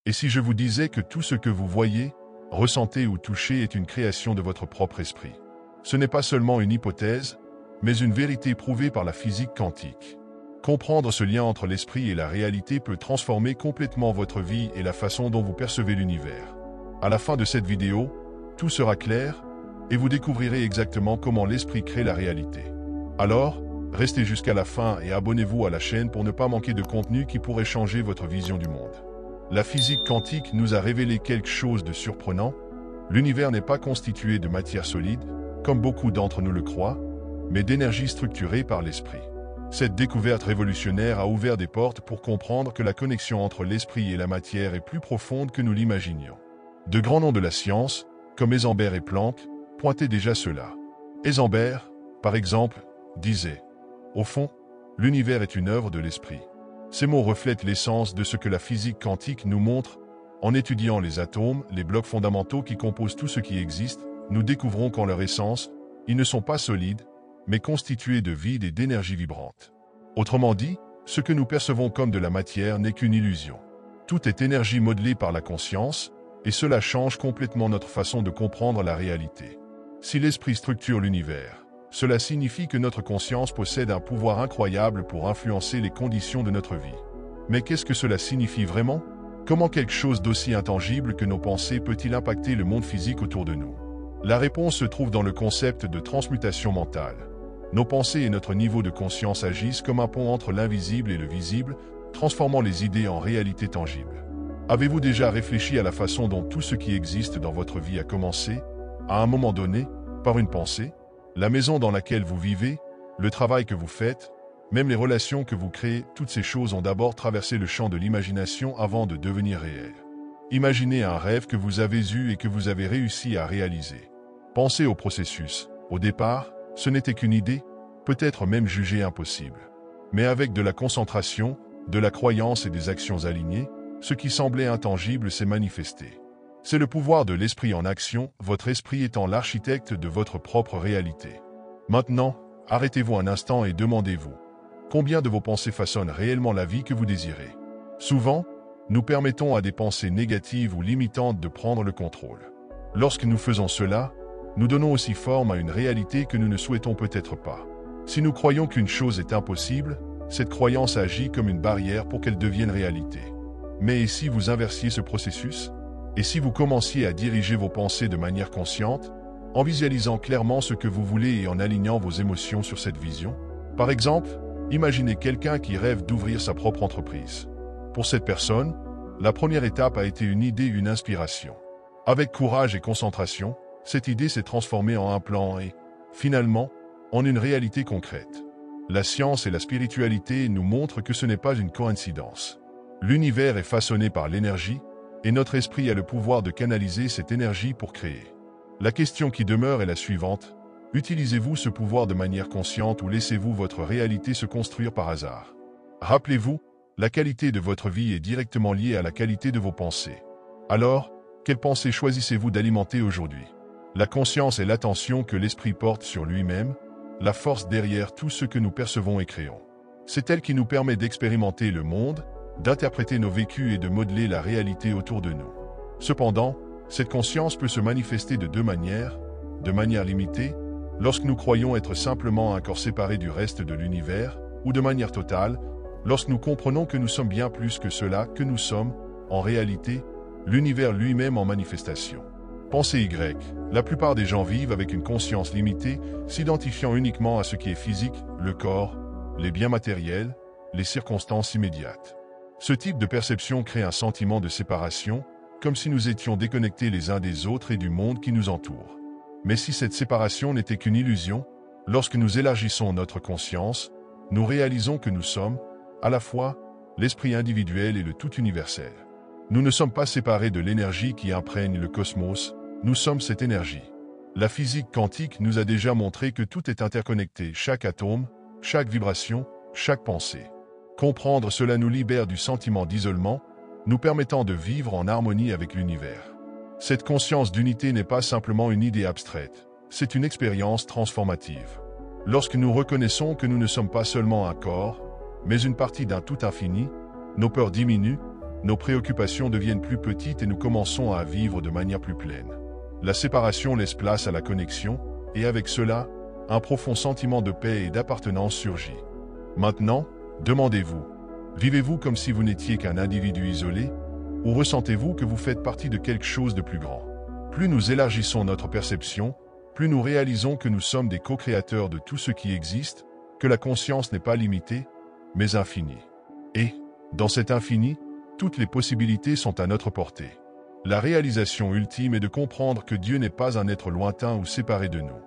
Et si je vous disais que tout ce que vous voyez, ressentez ou touchez est une création de votre propre esprit? Ce n'est pas seulement une hypothèse, mais une vérité prouvée par la physique quantique. Comprendre ce lien entre l'esprit et la réalité peut transformer complètement votre vie et la façon dont vous percevez l'univers. À la fin de cette vidéo, tout sera clair et vous découvrirez exactement comment l'esprit crée la réalité. Alors, restez jusqu'à la fin et abonnez-vous à la chaîne pour ne pas manquer de contenu qui pourrait changer votre vision du monde. La physique quantique nous a révélé quelque chose de surprenant. L'univers n'est pas constitué de matière solide, comme beaucoup d'entre nous le croient, mais d'énergie structurée par l'esprit. Cette découverte révolutionnaire a ouvert des portes pour comprendre que la connexion entre l'esprit et la matière est plus profonde que nous l'imaginions. De grands noms de la science, comme Heisenberg et Planck, pointaient déjà cela. Heisenberg, par exemple, disait « Au fond, l'univers est une œuvre de l'esprit ». Ces mots reflètent l'essence de ce que la physique quantique nous montre. En étudiant les atomes, les blocs fondamentaux qui composent tout ce qui existe, nous découvrons qu'en leur essence, ils ne sont pas solides, mais constitués de vide et d'énergie vibrante. Autrement dit, ce que nous percevons comme de la matière n'est qu'une illusion. Tout est énergie modelée par la conscience, et cela change complètement notre façon de comprendre la réalité. Si l'esprit structure l'univers, cela signifie que notre conscience possède un pouvoir incroyable pour influencer les conditions de notre vie. Mais qu'est-ce que cela signifie vraiment? Comment quelque chose d'aussi intangible que nos pensées peut-il impacter le monde physique autour de nous? La réponse se trouve dans le concept de transmutation mentale. Nos pensées et notre niveau de conscience agissent comme un pont entre l'invisible et le visible, transformant les idées en réalité tangible. Avez-vous déjà réfléchi à la façon dont tout ce qui existe dans votre vie a commencé, à un moment donné, par une pensée? La maison dans laquelle vous vivez, le travail que vous faites, même les relations que vous créez, toutes ces choses ont d'abord traversé le champ de l'imagination avant de devenir réelles. Imaginez un rêve que vous avez eu et que vous avez réussi à réaliser. Pensez au processus. Au départ, ce n'était qu'une idée, peut-être même jugée impossible. Mais avec de la concentration, de la croyance et des actions alignées, ce qui semblait intangible s'est manifesté. C'est le pouvoir de l'esprit en action, votre esprit étant l'architecte de votre propre réalité. Maintenant, arrêtez-vous un instant et demandez-vous, combien de vos pensées façonnent réellement la vie que vous désirez? Souvent, nous permettons à des pensées négatives ou limitantes de prendre le contrôle. Lorsque nous faisons cela, nous donnons aussi forme à une réalité que nous ne souhaitons peut-être pas. Si nous croyons qu'une chose est impossible, cette croyance agit comme une barrière pour qu'elle devienne réalité. Mais et si vous inversiez ce processus? Et si vous commenciez à diriger vos pensées de manière consciente, en visualisant clairement ce que vous voulez et en alignant vos émotions sur cette vision? Par exemple, imaginez quelqu'un qui rêve d'ouvrir sa propre entreprise. Pour cette personne, la première étape a été une idée, une inspiration. Avec courage et concentration, cette idée s'est transformée en un plan et, finalement, en une réalité concrète. La science et la spiritualité nous montrent que ce n'est pas une coïncidence. L'univers est façonné par l'énergie, et notre esprit a le pouvoir de canaliser cette énergie pour créer. La question qui demeure est la suivante. Utilisez-vous ce pouvoir de manière consciente ou laissez-vous votre réalité se construire par hasard? Rappelez-vous, la qualité de votre vie est directement liée à la qualité de vos pensées. Alors, quelles pensées choisissez-vous d'alimenter aujourd'hui? La conscience est l'attention que l'esprit porte sur lui-même, la force derrière tout ce que nous percevons et créons. C'est elle qui nous permet d'expérimenter le monde, d'interpréter nos vécus et de modeler la réalité autour de nous. Cependant, cette conscience peut se manifester de deux manières. De manière limitée, lorsque nous croyons être simplement un corps séparé du reste de l'univers, ou de manière totale, lorsque nous comprenons que nous sommes bien plus que cela, que nous sommes, en réalité, l'univers lui-même en manifestation. Pensée Y. La plupart des gens vivent avec une conscience limitée, s'identifiant uniquement à ce qui est physique, le corps, les biens matériels, les circonstances immédiates. Ce type de perception crée un sentiment de séparation, comme si nous étions déconnectés les uns des autres et du monde qui nous entoure. Mais si cette séparation n'était qu'une illusion, lorsque nous élargissons notre conscience, nous réalisons que nous sommes, à la fois, l'esprit individuel et le tout universel. Nous ne sommes pas séparés de l'énergie qui imprègne le cosmos, nous sommes cette énergie. La physique quantique nous a déjà montré que tout est interconnecté, chaque atome, chaque vibration, chaque pensée. Comprendre cela nous libère du sentiment d'isolement, nous permettant de vivre en harmonie avec l'univers. Cette conscience d'unité n'est pas simplement une idée abstraite, c'est une expérience transformative. Lorsque nous reconnaissons que nous ne sommes pas seulement un corps, mais une partie d'un tout infini, nos peurs diminuent, nos préoccupations deviennent plus petites et nous commençons à vivre de manière plus pleine. La séparation laisse place à la connexion, et avec cela, un profond sentiment de paix et d'appartenance surgit. Maintenant, demandez-vous, vivez-vous comme si vous n'étiez qu'un individu isolé, ou ressentez-vous que vous faites partie de quelque chose de plus grand? Plus nous élargissons notre perception, plus nous réalisons que nous sommes des co-créateurs de tout ce qui existe, que la conscience n'est pas limitée, mais infinie. Et, dans cet infini, toutes les possibilités sont à notre portée. La réalisation ultime est de comprendre que Dieu n'est pas un être lointain ou séparé de nous.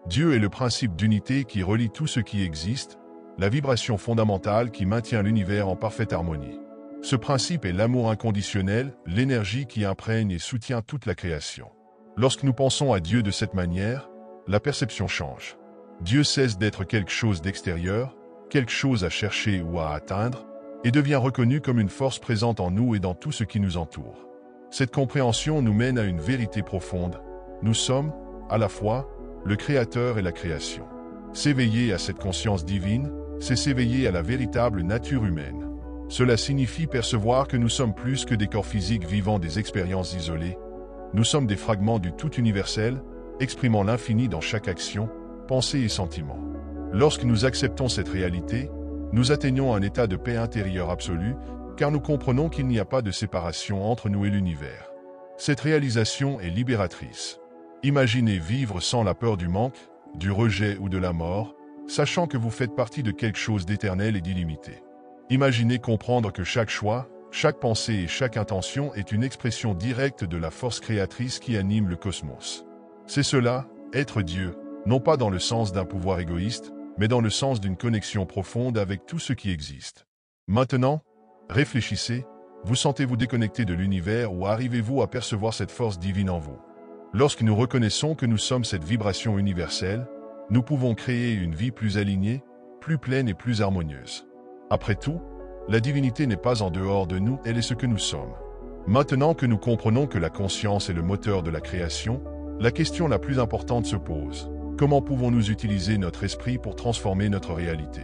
Dieu est le principe d'unité qui relie tout ce qui existe, la vibration fondamentale qui maintient l'univers en parfaite harmonie. Ce principe est l'amour inconditionnel, l'énergie qui imprègne et soutient toute la création. Lorsque nous pensons à Dieu de cette manière, la perception change. Dieu cesse d'être quelque chose d'extérieur, quelque chose à chercher ou à atteindre, et devient reconnu comme une force présente en nous et dans tout ce qui nous entoure. Cette compréhension nous mène à une vérité profonde. Nous sommes, à la fois, le Créateur et la création. S'éveiller à cette conscience divine, c'est s'éveiller à la véritable nature humaine. Cela signifie percevoir que nous sommes plus que des corps physiques vivant des expériences isolées. Nous sommes des fragments du tout universel, exprimant l'infini dans chaque action, pensée et sentiment. Lorsque nous acceptons cette réalité, nous atteignons un état de paix intérieure absolue, car nous comprenons qu'il n'y a pas de séparation entre nous et l'univers. Cette réalisation est libératrice. Imaginez vivre sans la peur du manque, du rejet ou de la mort, sachant que vous faites partie de quelque chose d'éternel et d'illimité. Imaginez comprendre que chaque choix, chaque pensée et chaque intention est une expression directe de la force créatrice qui anime le cosmos. C'est cela, être Dieu, non pas dans le sens d'un pouvoir égoïste, mais dans le sens d'une connexion profonde avec tout ce qui existe. Maintenant, réfléchissez, vous sentez-vous déconnecté de l'univers ou arrivez-vous à percevoir cette force divine en vous? Lorsque nous reconnaissons que nous sommes cette vibration universelle, nous pouvons créer une vie plus alignée, plus pleine et plus harmonieuse. Après tout, la divinité n'est pas en dehors de nous, elle est ce que nous sommes. Maintenant que nous comprenons que la conscience est le moteur de la création, la question la plus importante se pose. Comment pouvons-nous utiliser notre esprit pour transformer notre réalité?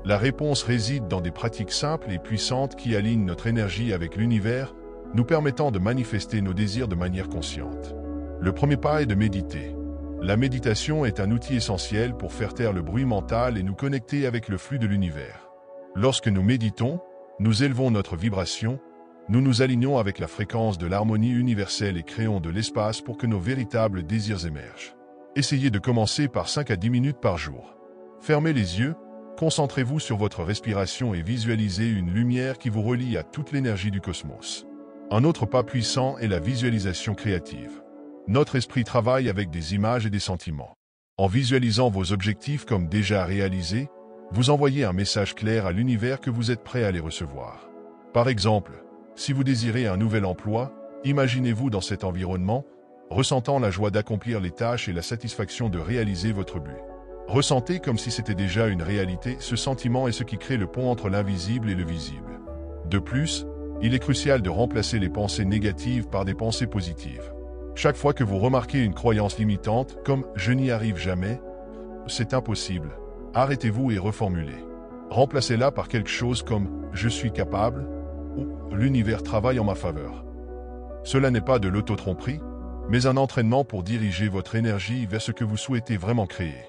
La réponse réside dans des pratiques simples et puissantes qui alignent notre énergie avec l'univers, nous permettant de manifester nos désirs de manière consciente. Le premier pas est de méditer. La méditation est un outil essentiel pour faire taire le bruit mental et nous connecter avec le flux de l'univers. Lorsque nous méditons, nous élevons notre vibration, nous nous alignons avec la fréquence de l'harmonie universelle et créons de l'espace pour que nos véritables désirs émergent. Essayez de commencer par 5 à 10 minutes par jour. Fermez les yeux, concentrez-vous sur votre respiration et visualisez une lumière qui vous relie à toute l'énergie du cosmos. Un autre pas puissant est la visualisation créative. Notre esprit travaille avec des images et des sentiments. En visualisant vos objectifs comme déjà réalisés, vous envoyez un message clair à l'univers que vous êtes prêt à les recevoir. Par exemple, si vous désirez un nouvel emploi, imaginez-vous dans cet environnement, ressentant la joie d'accomplir les tâches et la satisfaction de réaliser votre but. Ressentez comme si c'était déjà une réalité, ce sentiment est ce qui crée le pont entre l'invisible et le visible. De plus, il est crucial de remplacer les pensées négatives par des pensées positives. Chaque fois que vous remarquez une croyance limitante, comme « je n'y arrive jamais »,« c'est impossible », arrêtez-vous et reformulez. Remplacez-la par quelque chose comme « je suis capable » ou « l'univers travaille en ma faveur ». Cela n'est pas de l'auto-tromperie, mais un entraînement pour diriger votre énergie vers ce que vous souhaitez vraiment créer.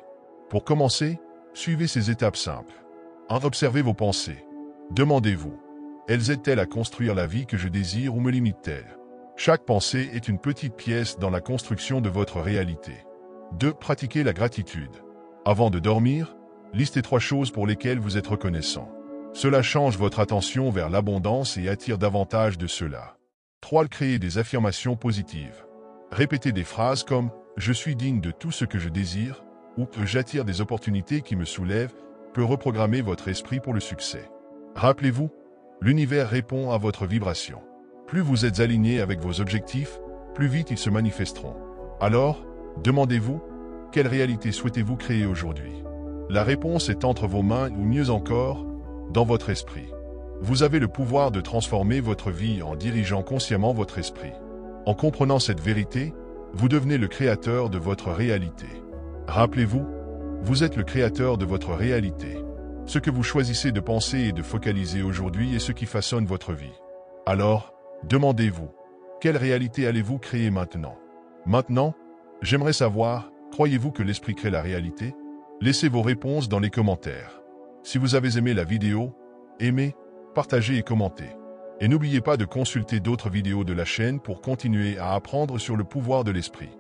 Pour commencer, suivez ces étapes simples. 1. Observez vos pensées. Demandez-vous, elles aident-elles à construire la vie que je désire ou me limitent-elles? Chaque pensée est une petite pièce dans la construction de votre réalité. 2. Pratiquez la gratitude. Avant de dormir, listez 3 choses pour lesquelles vous êtes reconnaissant. Cela change votre attention vers l'abondance et attire davantage de cela. 3. Créez des affirmations positives. Répétez des phrases comme « je suis digne de tout ce que je désire » ou « j'attire des opportunités qui me soulèvent » peut reprogrammer votre esprit pour le succès. Rappelez-vous, l'univers répond à votre vibration. Plus vous êtes aligné avec vos objectifs, plus vite ils se manifesteront. Alors, demandez-vous, quelle réalité souhaitez-vous créer aujourd'hui? La réponse est entre vos mains ou mieux encore, dans votre esprit. Vous avez le pouvoir de transformer votre vie en dirigeant consciemment votre esprit. En comprenant cette vérité, vous devenez le créateur de votre réalité. Rappelez-vous, vous êtes le créateur de votre réalité. Ce que vous choisissez de penser et de focaliser aujourd'hui est ce qui façonne votre vie. Alors, demandez-vous, quelle réalité allez-vous créer maintenant? Maintenant, j'aimerais savoir, croyez-vous que l'esprit crée la réalité? Laissez vos réponses dans les commentaires. Si vous avez aimé la vidéo, aimez, partagez et commentez. Et n'oubliez pas de consulter d'autres vidéos de la chaîne pour continuer à apprendre sur le pouvoir de l'esprit.